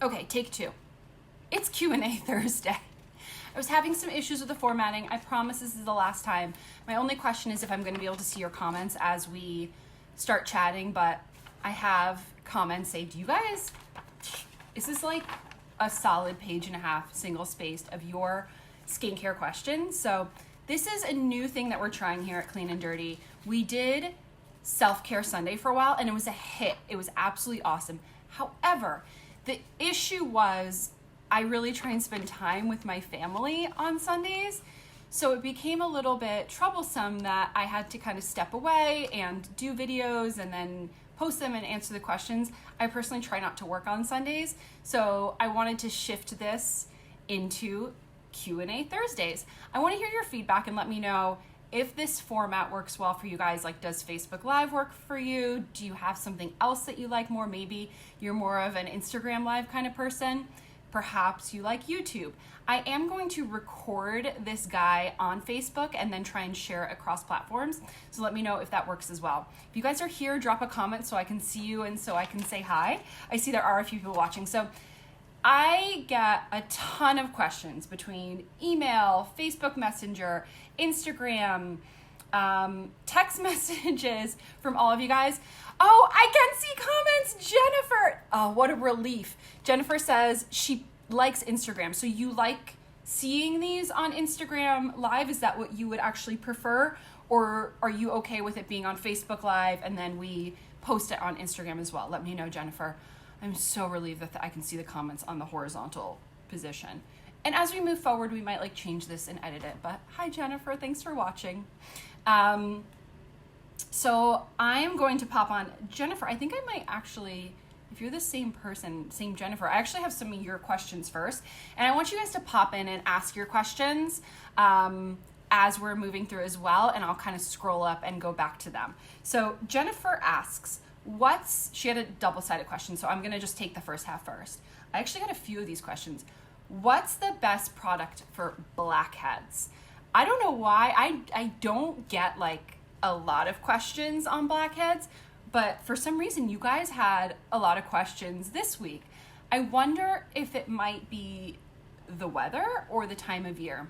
Okay, take two. It's Q&A Thursday. I was having some issues with the formatting. I promise this is the last time. My only question is if I'm going to be able to see your comments as we start chatting, but I have comments say, is this like a solid page and a half single spaced of your skincare questions? So this is a new thing that we're trying here at Clean and Dirty. We did Self-Care Sunday for a while and it was a hit. It was absolutely awesome. However, the issue was I really try and spend time with my family on Sundays. So it became a little bit troublesome that I had to kind of step away and do videos and then post them and answer the questions. I personally try not to work on Sundays. So I wanted to shift this into Q&A Thursdays. I want to hear your feedback and let me know if this format works well for you guys. Like, does Facebook Live work for you? Do you have something else that you like more? Maybe you're more of an Instagram Live kind of person. Perhaps you like YouTube. I am going to record this guy on Facebook and then try and share it across platforms. So let me know if that works as well. If you guys are here, drop a comment so I can see you and so I can say hi. I see there are a few people watching. So I get a ton of questions between email, Facebook Messenger, Instagram, text messages from all of you guys. Oh, I can see comments. Jennifer. Oh, what a relief. Jennifer says she likes Instagram. So you like seeing these on Instagram Live? Is that what you would actually prefer? Or are you okay with it being on Facebook Live and then we post it on Instagram as well? Let me know, Jennifer. I'm so relieved that I can see the comments on the horizontal position. And as we move forward, we might like change this and edit it. But hi, Jennifer. Thanks for watching. So I'm going to pop on Jennifer. I think I might actually, if you're the same person, same Jennifer, I actually have some of your questions first. And I want you guys to pop in and ask your questions as we're moving through as well. And I'll kind of scroll up and go back to them. So Jennifer asks, she had a double-sided question, so I'm going to just take the first half first. I actually got a few of these questions. What's the best product for blackheads? I don't know why. I don't get like a lot of questions on blackheads, but for some reason you guys had a lot of questions this week. I wonder if it might be the weather or the time of year.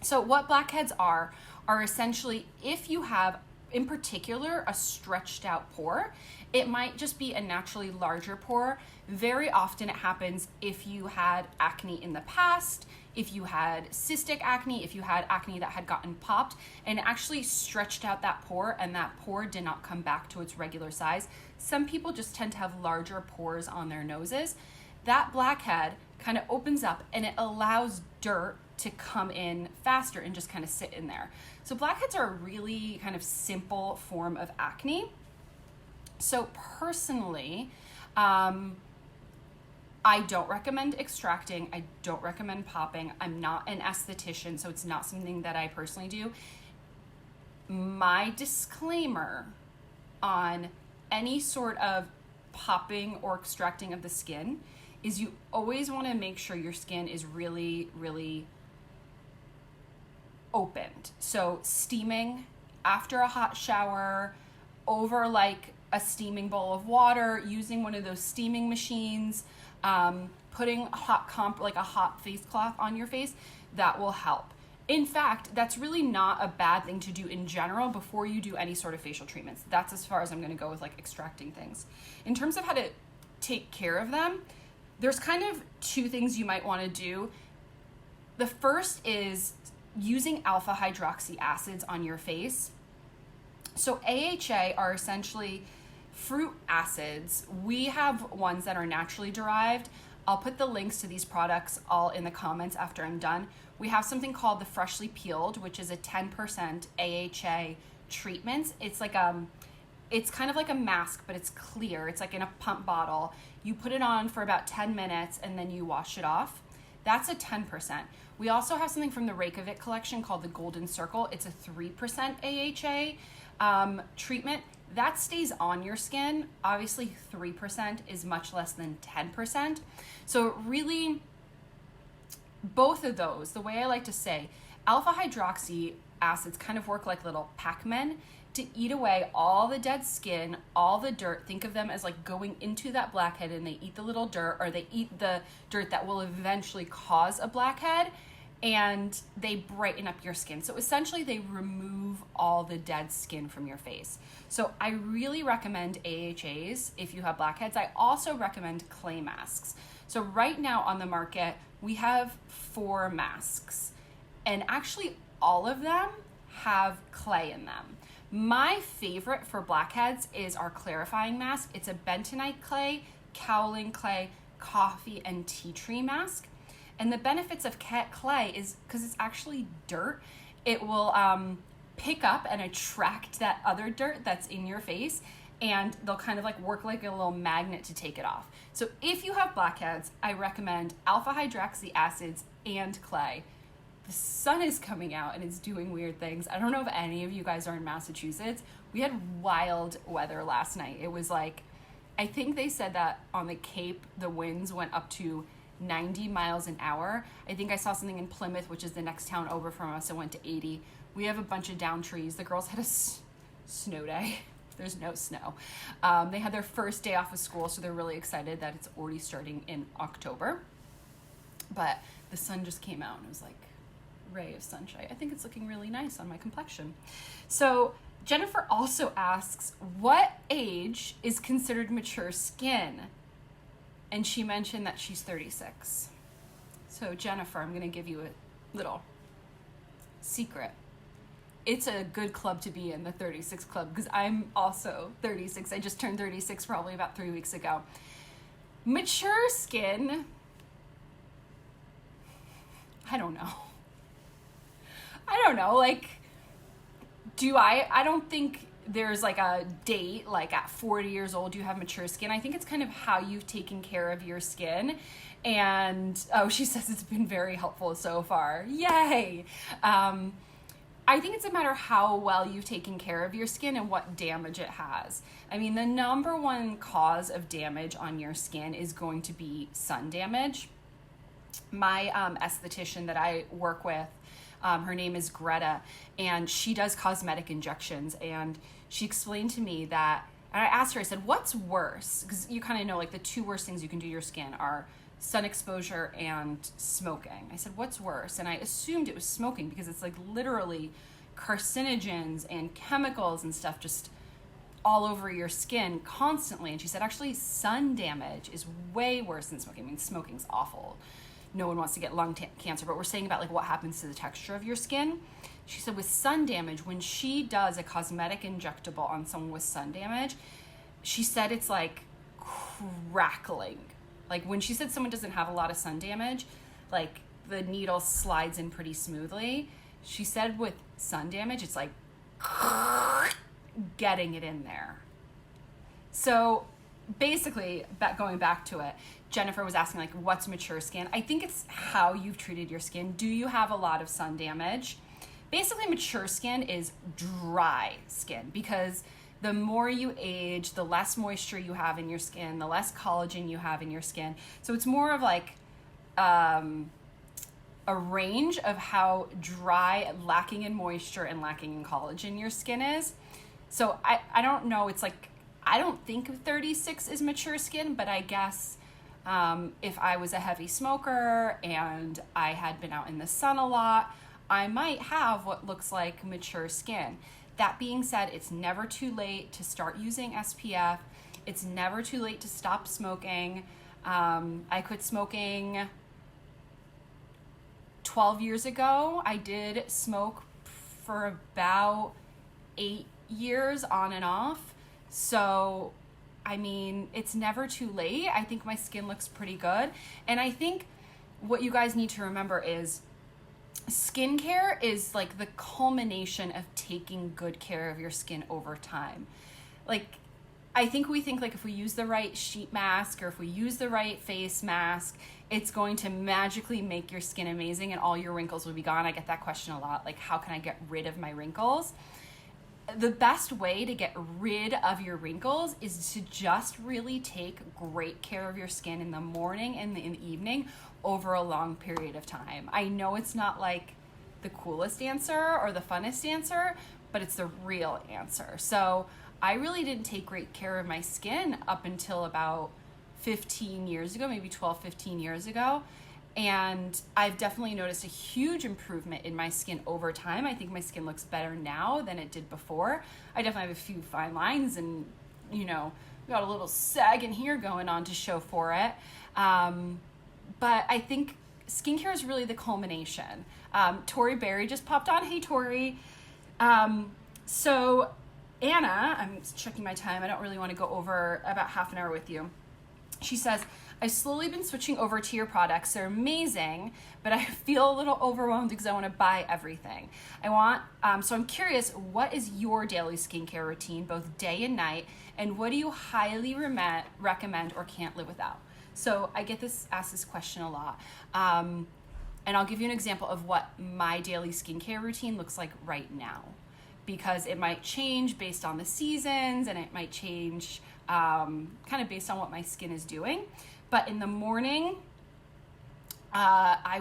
So what blackheads are essentially if you have, in particular, a stretched out pore. It might just be a naturally larger pore. Very often it happens if you had acne in the past, if you had cystic acne, if you had acne that had gotten popped and actually stretched out that pore and that pore did not come back to its regular size. Some people just tend to have larger pores on their noses. That blackhead kind of opens up and it allows dirt to come in faster and just kind of sit in there. So blackheads are a really kind of simple form of acne. So personally, I don't recommend extracting. I don't recommend popping. I'm not an esthetician, so it's not something that I personally do. My disclaimer on any sort of popping or extracting of the skin is you always want to make sure your skin is really, really opened. So steaming after a hot shower, over like a steaming bowl of water, using one of those steaming machines, putting a hot face cloth on your face, that will help. In fact, that's really not a bad thing to do in general before you do any sort of facial treatments. That's as far as I'm going to go with like extracting things. In terms of how to take care of them, there's kind of two things you might want to do. The first is using alpha hydroxy acids on your face. So AHA are essentially fruit acids. We have ones that are naturally derived. I'll put the links to these products all in the comments after I'm done. We have something called the Freshly Peeled, which is a 10% AHA treatment. It's like it's kind of like a mask, but it's clear. It's like in a pump bottle. You put it on for about 10 minutes and then you wash it off. That's a 10%. We also have something from the Reykjavik collection called the Golden Circle. It's a 3% AHA treatment. That stays on your skin. Obviously 3% is much less than 10%. So really, both of those, the way I like to say, alpha hydroxy acids kind of work like little Pac-Men. to eat away all the dead skin, all the dirt. Think of them as like going into that blackhead, and they eat the little dirt, or they eat the dirt that will eventually cause a blackhead, and they brighten up your skin. So essentially they remove all the dead skin from your face. So I really recommend AHAs if you have blackheads. I also recommend clay masks. So right now on the market, we have 4 masks, and actually all of them have clay in them. My favorite for blackheads is our clarifying mask. It's a bentonite clay, kaolin clay, coffee, and tea tree mask. And the benefits of clay is because it's actually dirt, it will pick up and attract that other dirt that's in your face, and they'll kind of like work like a little magnet to take it off. So if you have blackheads, I recommend alpha hydroxy acids and clay. The sun is coming out and it's doing weird things. I don't know if any of you guys are in Massachusetts. We had wild weather last night. It was like, I think they said that on the Cape, the winds went up to 90 miles an hour. I think I saw something in Plymouth, which is the next town over from us. It went to 80. We have a bunch of down trees. The girls had a snow day. There's no snow. They had their first day off of school, so they're really excited that it's already starting in October. But the sun just came out and it was like ray of sunshine. I think it's looking really nice on my complexion. So Jennifer also asks, what age is considered mature skin? And she mentioned that she's 36. So Jennifer, I'm going to give you a little secret. It's a good club to be in, the 36 club, because I'm also 36. I just turned 36 probably about 3 weeks ago. Mature skin, I don't know. Like, I don't think there's like a date, like at 40 years old, you have mature skin. I think it's kind of how you've taken care of your skin. And, oh, she says it's been very helpful so far. Yay. I think it's a matter of how well you've taken care of your skin and what damage it has. I mean, the number one cause of damage on your skin is going to be sun damage. My esthetician that I work with, her name is Greta, and she does cosmetic injections. And she explained to me that, and I asked her, I said, what's worse? Because you kind of know, like, the 2 worst things you can do to your skin are sun exposure and smoking. I said, what's worse? And I assumed it was smoking because it's like literally carcinogens and chemicals and stuff just all over your skin constantly. And she said, actually, sun damage is way worse than smoking. I mean, smoking's awful. No one wants to get lung cancer, but we're saying about like what happens to the texture of your skin. She said with sun damage, when she does a cosmetic injectable on someone with sun damage, she said it's like crackling. Like when she said someone doesn't have a lot of sun damage, like the needle slides in pretty smoothly. She said with sun damage, it's like getting it in there. So basically, going back to it, Jennifer was asking like, what's mature skin? I think it's how you've treated your skin. Do you have a lot of sun damage? Basically, mature skin is dry skin because the more you age, the less moisture you have in your skin, the less collagen you have in your skin. So it's more of like a range of how dry, lacking in moisture, and lacking in collagen your skin is. So I don't know. It's like, I don't think 36 is mature skin, but I guess if I was a heavy smoker and I had been out in the sun a lot, I might have what looks like mature skin. That being said, it's never too late to start using SPF. It's never too late to stop smoking. I quit smoking 12 years ago. I did smoke for about 8 years on and off. So, I mean, it's never too late. I think my skin looks pretty good. And I think what you guys need to remember is skincare is like the culmination of taking good care of your skin over time. Like, I think we think like if we use the right sheet mask or if we use the right face mask, it's going to magically make your skin amazing and all your wrinkles will be gone. I get that question a lot. Like, how can I get rid of my wrinkles? The best way to get rid of your wrinkles is to just really take great care of your skin in the morning and in the evening over a long period of time. I know it's not like the coolest answer or the funnest answer, but it's the real answer. So I really didn't take great care of my skin up until about 15 years ago, maybe 12, 15 years ago. And I've definitely noticed a huge improvement in my skin over time. I think my skin looks better now than it did before. I definitely have a few fine lines and, you know, got a little sag in here going on to show for it. But I think skincare is really the culmination. Tori Berry just popped on. Hey, Tori. So Anna, I'm checking my time. I don't really want to go over about half an hour with you. She says, I've slowly been switching over to your products. They're amazing, but I feel a little overwhelmed because I want to buy everything. So I'm curious, what is your daily skincare routine, both day and night, and what do you highly recommend or can't live without? So I get asked this question a lot. And I'll give you an example of what my daily skincare routine looks like right now, because it might change based on the seasons, and it might change kind of based on what my skin is doing. But in the morning, I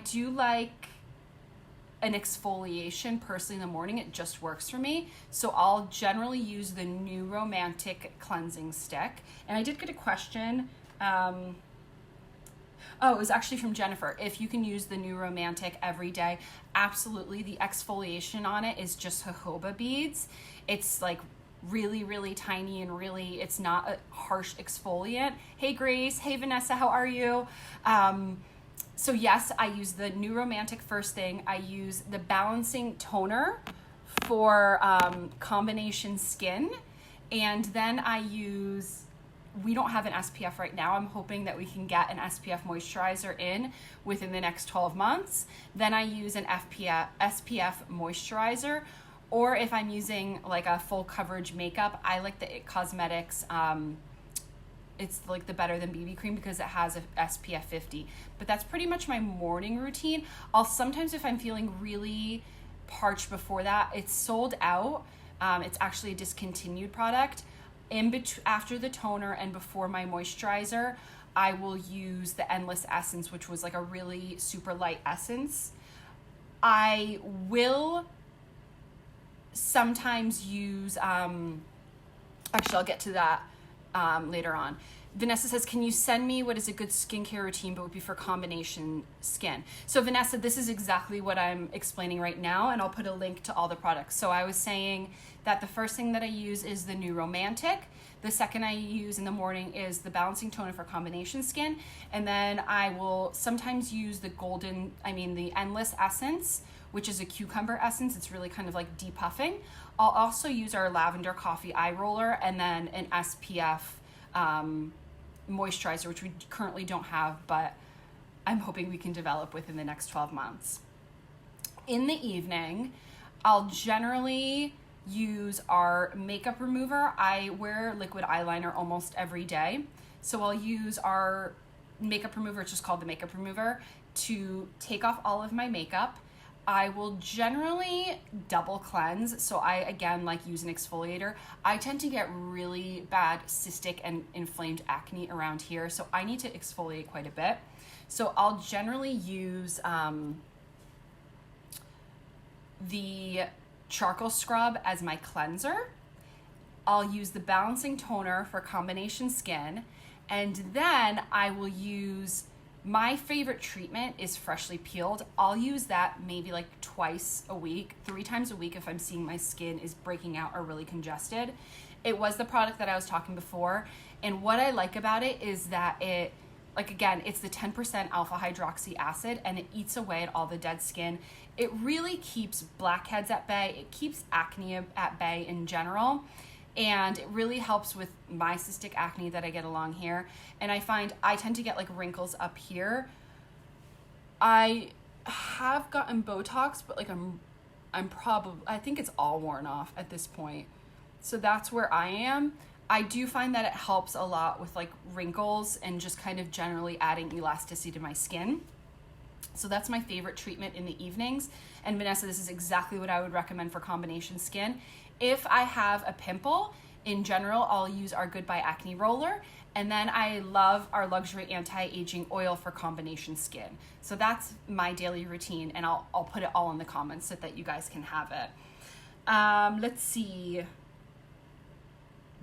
do like an exfoliation personally in the morning. It just works for me. So I'll generally use the New Romantic cleansing stick. And I did get a question. It was actually from Jennifer. If you can use the New Romantic every day, absolutely. The exfoliation on it is just jojoba beads. It's like really, really tiny and really, it's not a harsh exfoliant. Hey, Grace. Hey, Vanessa. How are you? So yes, I use the New Romantic first thing. I use the balancing toner for combination skin. And then we don't have an SPF right now. I'm hoping that we can get an SPF moisturizer in within the next 12 months. Then I use an SPF moisturizer. Or if I'm using like a full coverage makeup, I like the It Cosmetics, it's like the Better Than BB cream because it has a SPF 50. But that's pretty much my morning routine. Sometimes if I'm feeling really parched before that, it's sold out. It's actually a discontinued product. After the toner and before my moisturizer, I will use the Endless Essence, which was like a really super light essence. I will sometimes use, actually I'll get to that later on. Vanessa says, can you send me what is a good skincare routine but would be for combination skin? So Vanessa, this is exactly what I'm explaining right now, and I'll put a link to all the products. So I was saying that the first thing that I use is the New Romantic. The second I use in the morning is the balancing toner for combination skin. And then I will sometimes use the Endless Essence, which is a cucumber essence. It's really kind of like depuffing. I'll also use our lavender coffee eye roller and then an SPF moisturizer, which we currently don't have, but I'm hoping we can develop within the next 12 months. In the evening, I'll generally use our makeup remover. I wear liquid eyeliner almost every day. So I'll use our makeup remover, it's just called the makeup remover, to take off all of my makeup. I will generally double cleanse. So I, again, like use an exfoliator. I tend to get really bad cystic and inflamed acne around here. So I need to exfoliate quite a bit. So I'll generally use the charcoal scrub as my cleanser. I'll use the balancing toner for combination skin. And then I will use, my favorite treatment is Freshly Peeled. I'll use that maybe like twice a week, 3 times a week if I'm seeing my skin is breaking out or really congested. It was the product that I was talking before. And what I like about it is that it, like again, it's the 10% alpha hydroxy acid and it eats away at all the dead skin. It really keeps blackheads at bay. It keeps acne at bay in general. And it really helps with my cystic acne that I get along here. And I find I tend to get like wrinkles up here. I have gotten Botox, but like I think it's all worn off at this point. So that's where I am. I do find that it helps a lot with like wrinkles and just kind of generally adding elasticity to my skin. So that's my favorite treatment in the evenings. And Vanessa, this is exactly what I would recommend for combination skin. If I have a pimple, in general, I'll use our Goodbye Acne Roller. And then I love our Luxury Anti-Aging Oil for combination skin. So that's my daily routine, and I'll put it all in the comments so that you guys can have it. Let's see.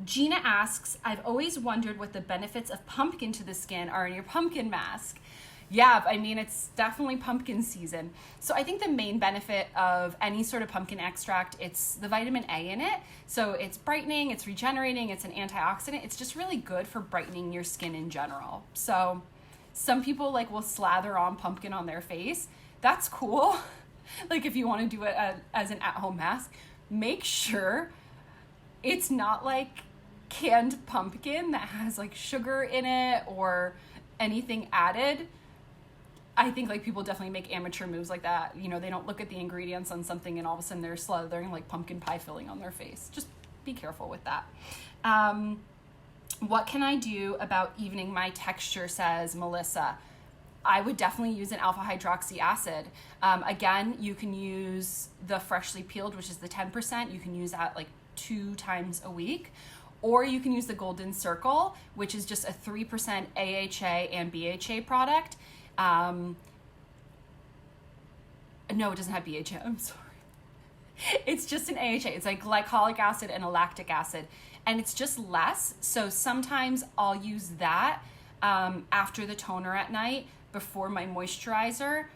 Gina asks, I've always wondered what the benefits of pumpkin to the skin are in your pumpkin mask. Yeah, I mean, it's definitely pumpkin season. So I think the main benefit of any sort of pumpkin extract, it's the vitamin A in it. So it's brightening, it's regenerating, it's an antioxidant. It's just really good for brightening your skin in general. So some people like will slather on pumpkin on their face. That's cool. Like if you want to do it as an at-home mask, make sure it's not like canned pumpkin that has like sugar in it or anything added. I think like people definitely make amateur moves like that. You know, they don't look at the ingredients on something and all of a sudden they're slathering like pumpkin pie filling on their face. Just be careful with that. What can I do about evening my texture, says Melissa. I would definitely use an alpha hydroxy acid. Again, you can use the freshly peeled, which is the 10%. You can use that like 2 times a week. Or you can use the Golden Circle, which is just a 3% AHA and BHA product. No, it doesn't have BHA. I'm sorry. It's just an AHA. It's like glycolic acid and a lactic acid. And it's just less. So sometimes I'll use that after the toner at night before my moisturizer.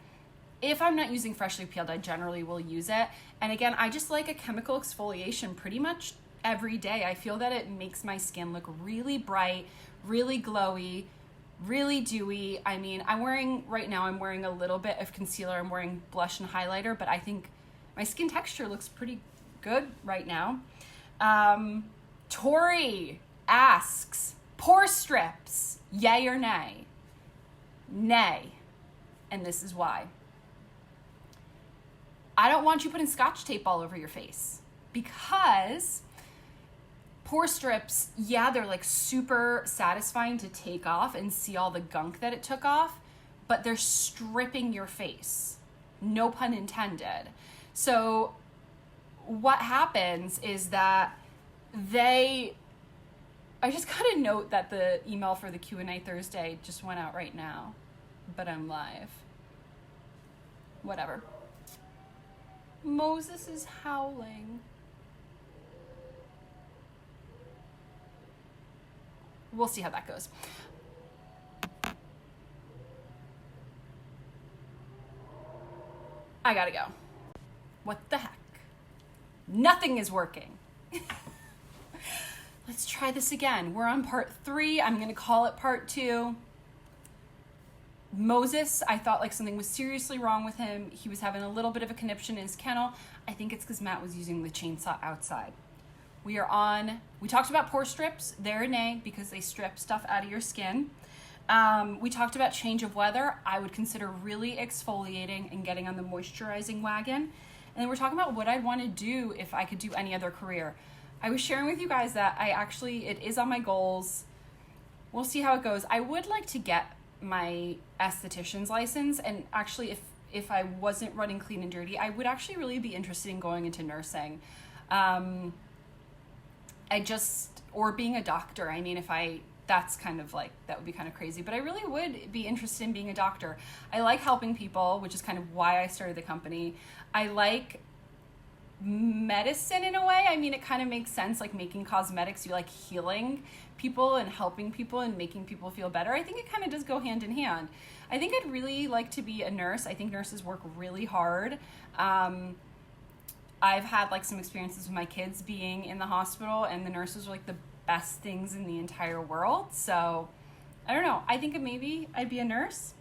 If I'm not using freshly peeled, I generally will use it. And again, I just like a chemical exfoliation pretty much every day. I feel that it makes my skin look really bright, really glowy, really dewy. I mean, right now I'm wearing a little bit of concealer. I'm wearing blush and highlighter, but I think my skin texture looks pretty good right now. Tori asks, pore strips, yay or nay? Nay. And this is why. I don't want you putting Scotch tape all over your face, because pore strips, yeah, they're like super satisfying to take off and see all the gunk that it took off, but they're stripping your face. No pun intended. So what happens is that I just got a note that the email for the Q&A Thursday just went out right now, but I'm live. Whatever. Moses is howling. We'll see how that goes. I gotta go. What the heck? Nothing is working. Let's try this again. We're on part 3. I'm gonna call it part 2. Moses, I thought like something was seriously wrong with him. He was having a little bit of a conniption in his kennel. I think it's because Matt was using the chainsaw outside. We talked about pore strips, they're a nay because they strip stuff out of your skin. We talked about change of weather. I would consider really exfoliating and getting on the moisturizing wagon. And then we're talking about what I'd want to do if I could do any other career. I was sharing with you guys that it is on my goals. We'll see how it goes. I would like to get my esthetician's license, and actually if I wasn't running Clean and Dirty, I would actually really be interested in going into nursing. Or being a doctor. I mean, that's kind of like, that would be kind of crazy, but I really would be interested in being a doctor. I like helping people, which is kind of why I started the company. I like medicine in a way. I mean, it kind of makes sense, like making cosmetics, you like healing people and helping people and making people feel better. I think it kind of does go hand in hand. I think I'd really like to be a nurse. I think nurses work really hard. I've had like some experiences with my kids being in the hospital, and the nurses are like the best things in the entire world. So I don't know. I think maybe I'd be a nurse.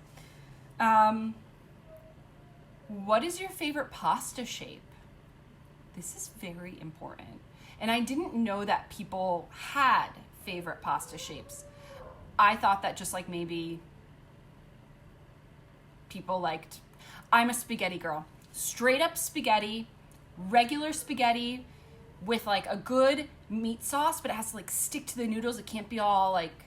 What is your favorite pasta shape? This is very important. And I didn't know that people had favorite pasta shapes. I thought that just like maybe people liked, I'm a spaghetti girl. Straight up spaghetti, regular spaghetti with like a good meat sauce, but it has to like stick to the noodles. It can't be all like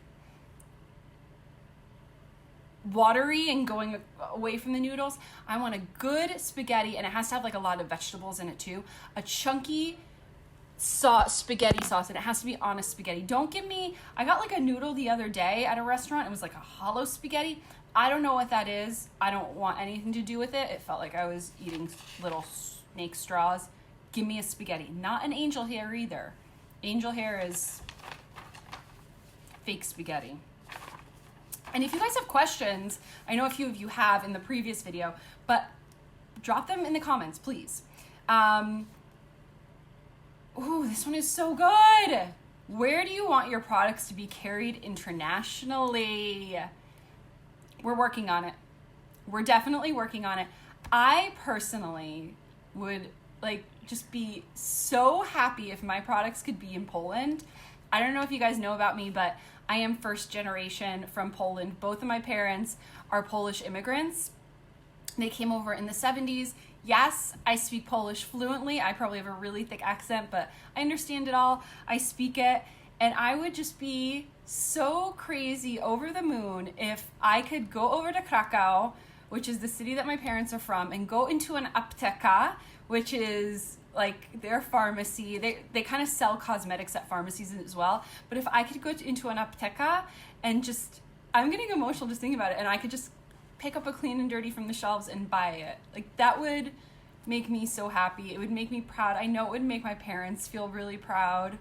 watery and going away from the noodles. I want a good spaghetti, and it has to have like a lot of vegetables in it too. A chunky spaghetti sauce, and it has to be honest spaghetti. Don't give me, I got like a noodle the other day at a restaurant. It was like a hollow spaghetti. I don't know what that is. I don't want anything to do with it. It felt like I was eating little snake straws. Give me a spaghetti. Not an angel hair either. Angel hair is fake spaghetti. And if you guys have questions, I know a few of you have in the previous video, but drop them in the comments, please. Ooh, this one is so good. Where do you want your products to be carried internationally? We're working on it. We're definitely working on it. I personally would like just be so happy if my products could be in Poland. I don't know if you guys know about me, but I am first generation from Poland. Both of my parents are Polish immigrants. They came over in the 70s. Yes, I speak Polish fluently. I probably have a really thick accent, but I understand it all. I speak it. And I would just be so crazy over the moon if I could go over to Krakow, which is the city that my parents are from, and go into an apteka, which is like their pharmacy. They kind of sell cosmetics at pharmacies as well. But if I could go into an apteka and just, I'm getting emotional just thinking about it, and I could just pick up a Clean and Dirty from the shelves and buy it. Like that would make me so happy. It would make me proud. I know it would make my parents feel really proud.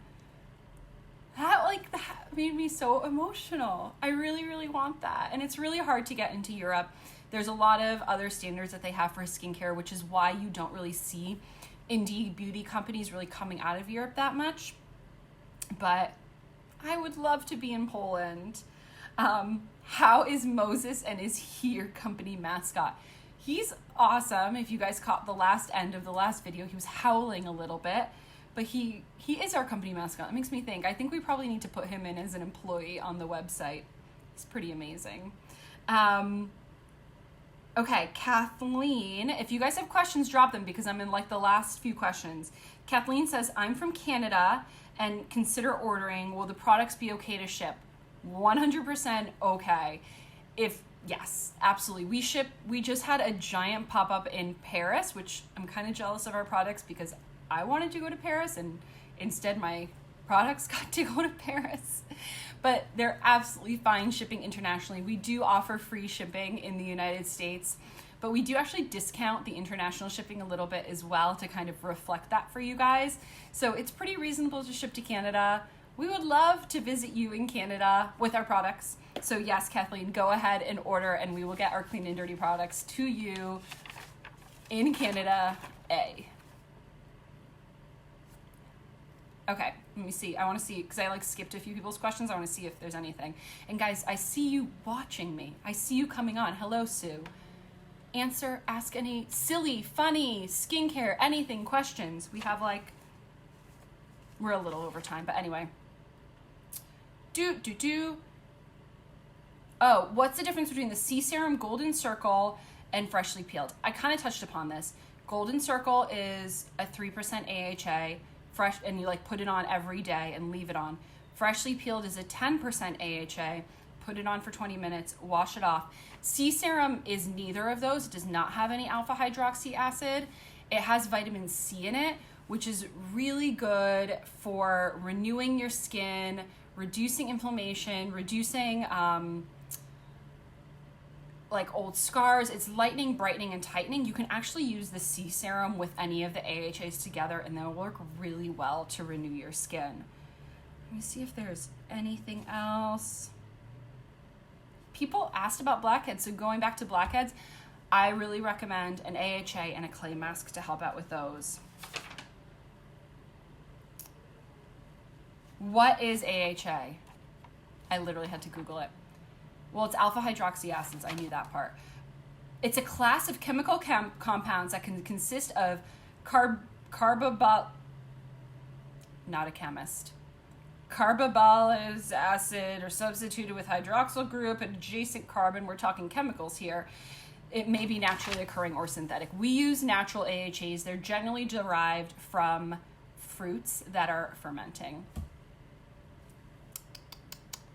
That made me so emotional. I really, really want that. And it's really hard to get into Europe. There's a lot of other standards that they have for skincare, which is why you don't really see indie beauty companies really coming out of Europe that much. But I would love to be in Poland. How is Moses, and is he your company mascot? He's awesome. If you guys caught the last end of the last video, he was howling a little bit, but he is our company mascot. It makes me think, I think we probably need to put him in as an employee on the website. He's pretty amazing. Okay, Kathleen, if you guys have questions, drop them because I'm in like the last few questions. Kathleen says, I'm from Canada and consider ordering. Will the products be okay to ship? 100% okay. Yes, absolutely. We just had a giant pop-up in Paris, which I'm kind of jealous of our products because I wanted to go to Paris and instead my products got to go to Paris. But they're absolutely fine shipping internationally. We do offer free shipping in the United States, but we do actually discount the international shipping a little bit as well to kind of reflect that for you guys. So it's pretty reasonable to ship to Canada. We would love to visit you in Canada with our products. So yes, Kathleen, go ahead and order and we will get our Clean and Dirty products to you in Canada. Okay, let me see. I want to see, because I like skipped a few people's questions. I want to see if there's anything. And guys, I see you watching me. I see you coming on. Hello, Sue. Ask any silly, funny, skincare, anything questions. We have we're a little over time, but anyway. Oh, what's the difference between the C Serum Golden Circle and Freshly Peeled? I kind of touched upon this. Golden Circle is a 3% AHA, fresh, and you put it on every day and leave it on. Freshly Peeled is a 10% AHA, put it on for 20 minutes, wash it off. C Serum is neither of those. It does not have any alpha hydroxy acid. It has vitamin C in it, which is really good for renewing your skin, reducing inflammation, reducing old scars. It's lightening, brightening, and tightening. You can actually use the C Serum with any of the AHAs together and they'll work really well to renew your skin. Let me see if there's anything else. People asked about Blackheads, so going back to Blackheads, I really recommend an AHA and a clay mask to help out with those. What is AHA? I literally had to Google it. Well, it's alpha hydroxy acids. I knew that part. It's a class of chemical compounds that can consist of not a chemist. Carbabolic acid or substituted with hydroxyl group and adjacent carbon. We're talking chemicals here. It may be naturally occurring or synthetic. We use natural AHAs. They're generally derived from fruits that are fermenting.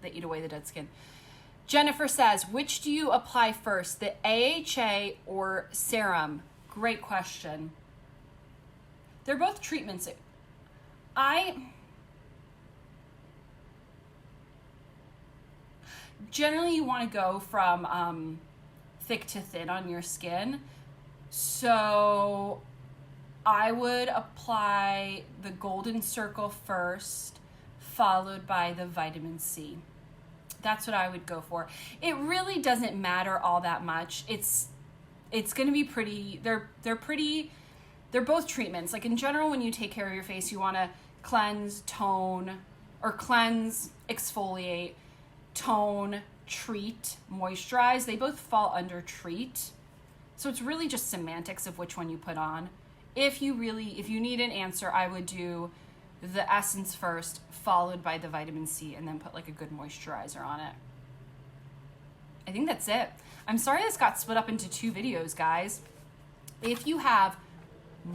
They eat away the dead skin. Jennifer says, which do you apply first, the AHA or serum? Great question. They're both treatments. Generally you want to go from thick to thin on your skin. So I would apply the Golden Circle first, followed by the vitamin C. That's what I would go for. It really doesn't matter all that much. It's going to be pretty, they're both treatments. Like in general, when you take care of your face, you want to cleanse, tone, or cleanse, exfoliate, tone, treat, moisturize. They both fall under treat. So it's really just semantics of which one you put on. If you need an answer, I would do the essence first, followed by the vitamin C, and then put like a good moisturizer on it. I think that's it. I'm sorry this got split up into 2 videos, guys. If you have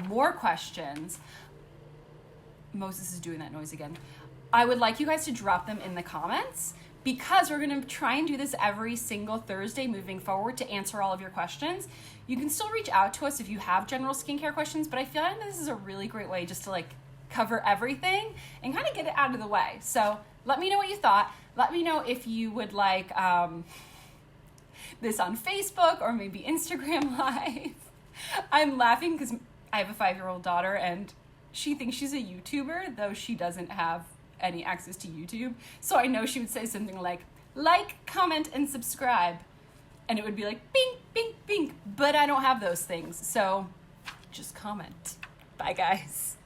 more questions, Moses is doing that noise again. I would like you guys to drop them in the comments, because we're going to try and do this every single Thursday moving forward to answer all of your questions. You can still reach out to us if you have general skincare questions, but I feel like this is a really great way just to like cover everything and kind of get it out of the way. So let me know what you thought. Let me know if you would like this on Facebook or maybe Instagram Live. I'm laughing because I have a 5-year-old daughter and she thinks she's a YouTuber, though she doesn't have any access to YouTube. So I know she would say something like, comment, and subscribe. And it would be like, bing, bing, bing. But I don't have those things. So just comment. Bye, guys.